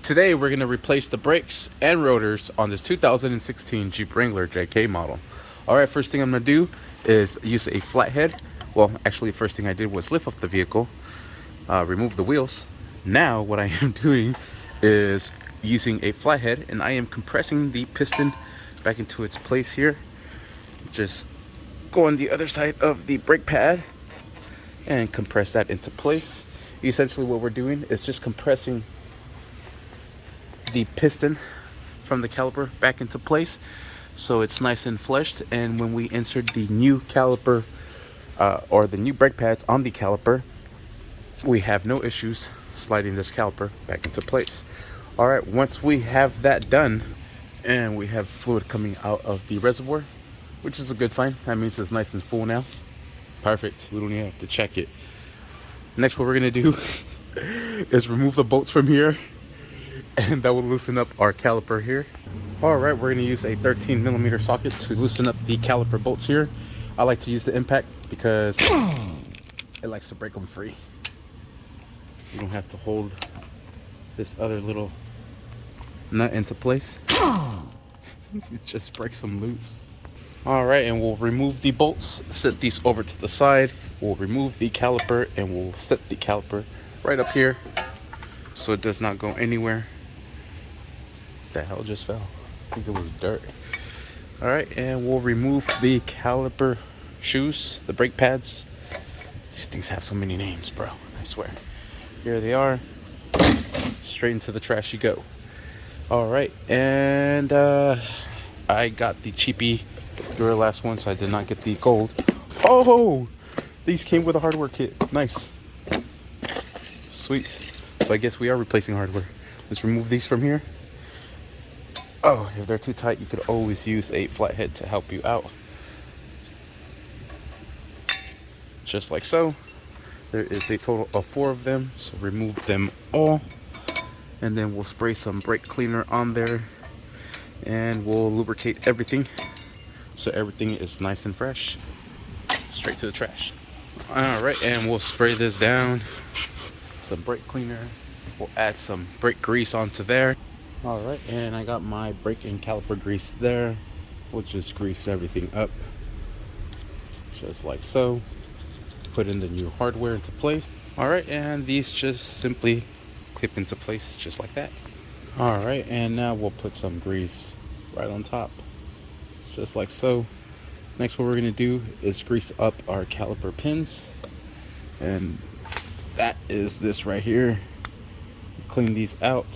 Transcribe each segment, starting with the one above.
Today we're going to replace the brakes and rotors on this 2016 Jeep Wrangler JK model. Alright, first thing I'm going to do is use a flathead. Well, actually first thing I did was lift up the vehicle, remove the wheels. Now what I am doing is using a flathead and I am compressing the piston back into its place here. Just go on the other side of the brake pad and compress that into place. Essentially what we're doing is just compressing the piston from the caliper back into place so it's nice and fleshed, and when we insert the new caliper or the new brake pads on the caliper, we have no issues sliding this caliper back into place. All right, once we have that done and we have fluid coming out of the reservoir, which is a good sign, that means it's nice and full now. Perfect, we don't even have to check it. Next, what we're gonna do is remove the bolts from here, and that will loosen up our caliper here. All right, we're gonna use a 13mm socket to loosen up the caliper bolts here. I like to use the impact because it likes to break them free. You don't have to hold this other little nut into place. It just breaks them loose. All right, and we'll remove the bolts, set these over to the side. We'll remove the caliper and we'll set the caliper right up here so it does not go anywhere. The hell just fell? I think it was dirt. All right, and we'll remove the caliper shoes, the brake pads. These things have so many names, bro, I swear. Here they are. Straight into the trash you go. All right, and I got the cheapy Duralast one, so I did not get the gold. Oh, these came with a hardware kit. Nice. Sweet. So I guess we are replacing hardware. Let's remove these from here. Oh, if they're too tight, you could always use a flathead to help you out. Just like so. There is a total of 4 of them, so remove them all. And then we'll spray some brake cleaner on there. And we'll lubricate everything so everything is nice and fresh. Straight to the trash. Alright, and we'll spray this down. Some brake cleaner. We'll add some brake grease onto there. Alright, and I got my brake and caliper grease there. We'll just grease everything up. Just like so. Put in the new hardware into place. Alright, and these just simply clip into place just like that. Alright, and now we'll put some grease right on top. Just like so. Next, what we're going to do is grease up our caliper pins. And that is this right here. Clean these out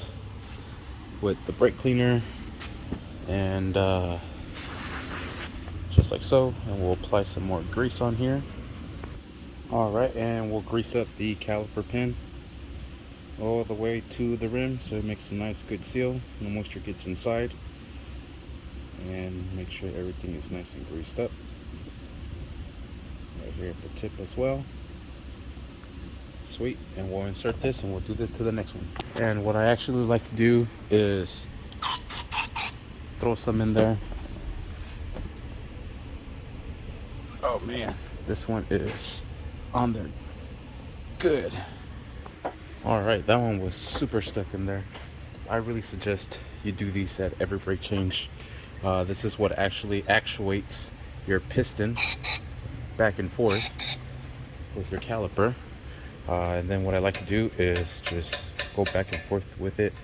with the brake cleaner and just like so, and we'll apply some more grease on here. All right, and we'll grease up the caliper pin all the way to the rim so it makes a nice good seal, no moisture gets inside, and make sure everything is nice and greased up right here at the tip as well. Sweet, and we'll insert this and we'll do this to the next one. And what I actually like to do is throw some in there. Oh man, this one is on there good. All right, that one was super stuck in there. I really suggest you do these at every brake change. This is what actually actuates your piston back and forth with your caliper. And then what I like to do is just go back and forth with it,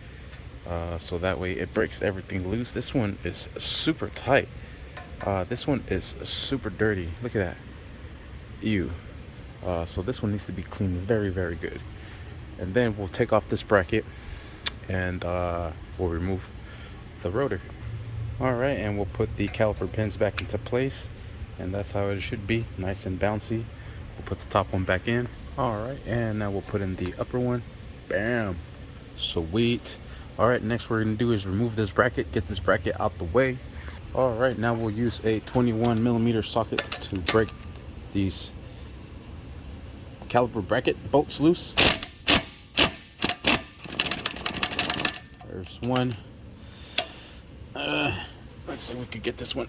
so that way it breaks everything loose. This one is super tight. This one is super dirty. Look at that. Ew. So this one needs to be cleaned very, very good. And then we'll take off this bracket and we'll remove the rotor. All right, and we'll put the caliper pins back into place, and that's how it should be, nice and bouncy. We'll put the top one back in. All right, and now we'll put in the upper one. Bam. Sweet. All right, next what we're gonna do is remove this bracket, get this bracket out the way. All right, now we'll use a 21mm socket to break these caliper bracket bolts loose. There's one. Let's see if we can get this one.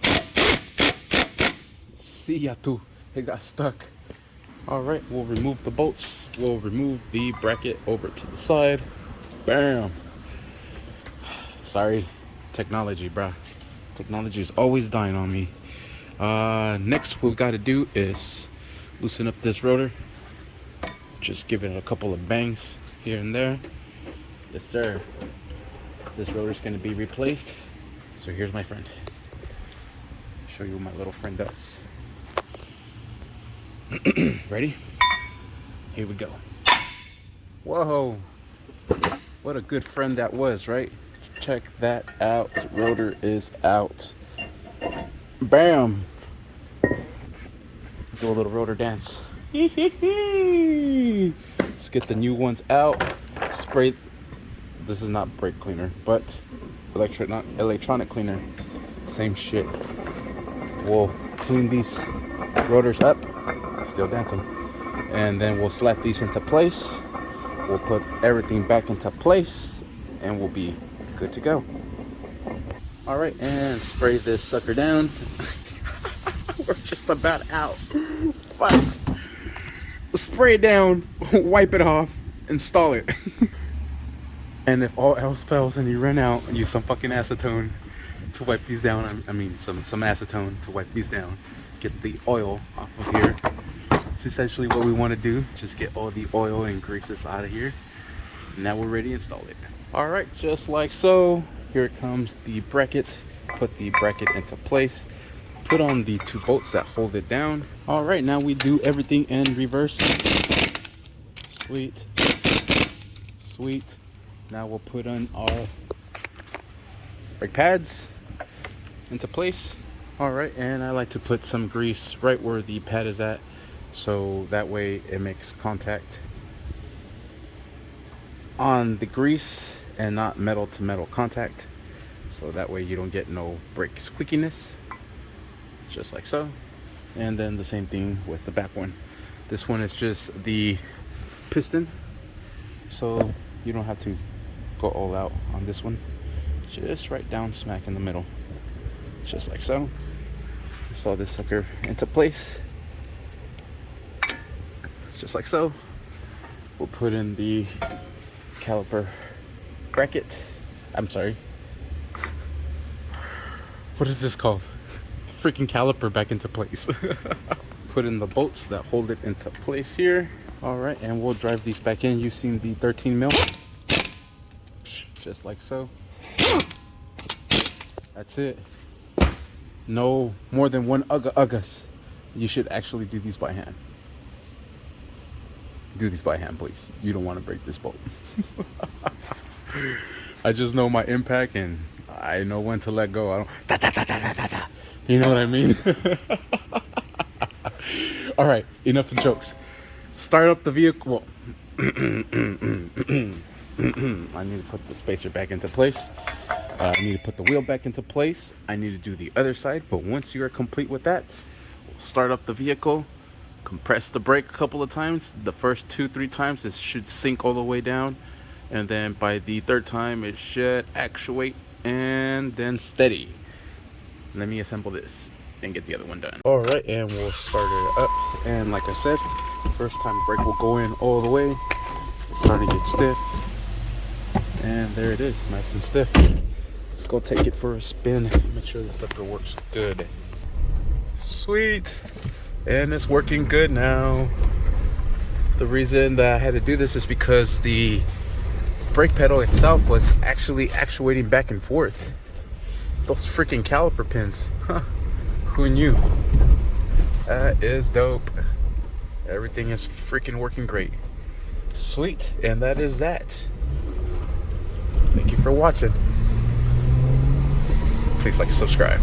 See ya too. It got stuck. All right, we'll remove the bolts. We'll remove the bracket over to the side. Bam. Sorry, technology, bruh. Technology is always dying on me. Next, what we got to do is loosen up this rotor. Just give it a couple of bangs here and there. Yes, sir. This rotor is going to be replaced. So here's my friend. Show you what my little friend does. Ready? Here we go. Whoa. What a good friend that was, right? Check that out. Rotor is out. Bam. Do a little rotor dance. Let's get the new ones out. Spray. This is not brake cleaner, but electronic cleaner. Same shit. We'll clean these rotors up. Still dancing. And then we'll slap these into place. We'll put everything back into place and we'll be good to go. All right, and spray this sucker down. We're just about out. Fuck. Spray it down, wipe it off, install it. And if all else fails and you run out, use some fucking acetone to wipe these down. I mean, some acetone to wipe these down. Get the oil off of here. It's essentially what we want to do. Just get all the oil and greases out of here. Now we're ready to install it. All right, just like so. Here comes the bracket. Put the bracket into place. Put on the 2 bolts that hold it down. All right, now we do everything in reverse. Sweet. Sweet. Now we'll put on our brake pads into place. All right, and I like to put some grease right where the pad is at, so that way it makes contact on the grease and not metal to metal contact, so that way you don't get no brake squeakiness, just like so. And then the same thing with the back one. This one is just the piston, so you don't have to go all out on this one. Just right down smack in the middle, just like so. Install this sucker into place, just like so. We'll put in the caliper bracket. I'm sorry. What is this called? The freaking caliper back into place. Put in the bolts that hold it into place here. All right, and we'll drive these back in using the 13 mil. Just like so. That's it. No more than one uggas. You should actually do these by hand. Do these by hand, please. You don't want to break this bolt. I just know my impact and I know when to let go. I don't You know what I mean? All right, enough of jokes. Start up the vehicle. I need to put the spacer back into place. I need to put the wheel back into place. I need to do the other side, but once you are complete with that, we'll start up the vehicle, compress the brake a couple of times. The first 2-3 times it should sink all the way down, and then by the 3rd time it should actuate and then steady. Let me assemble this and get the other one done. All right, and we'll start it up. And like I said, first time brake will go in all the way. It's starting to get stiff, and there it is, nice and stiff. Let's go take it for a spin. Make sure the sucker works good. Sweet. And it's working good now. The reason that I had to do this is because the brake pedal itself was actually actuating back and forth. Those freaking caliper pins. Huh. Who knew? That is dope. Everything is freaking working great. Sweet. And that is that. Thank you for watching. Please like and subscribe.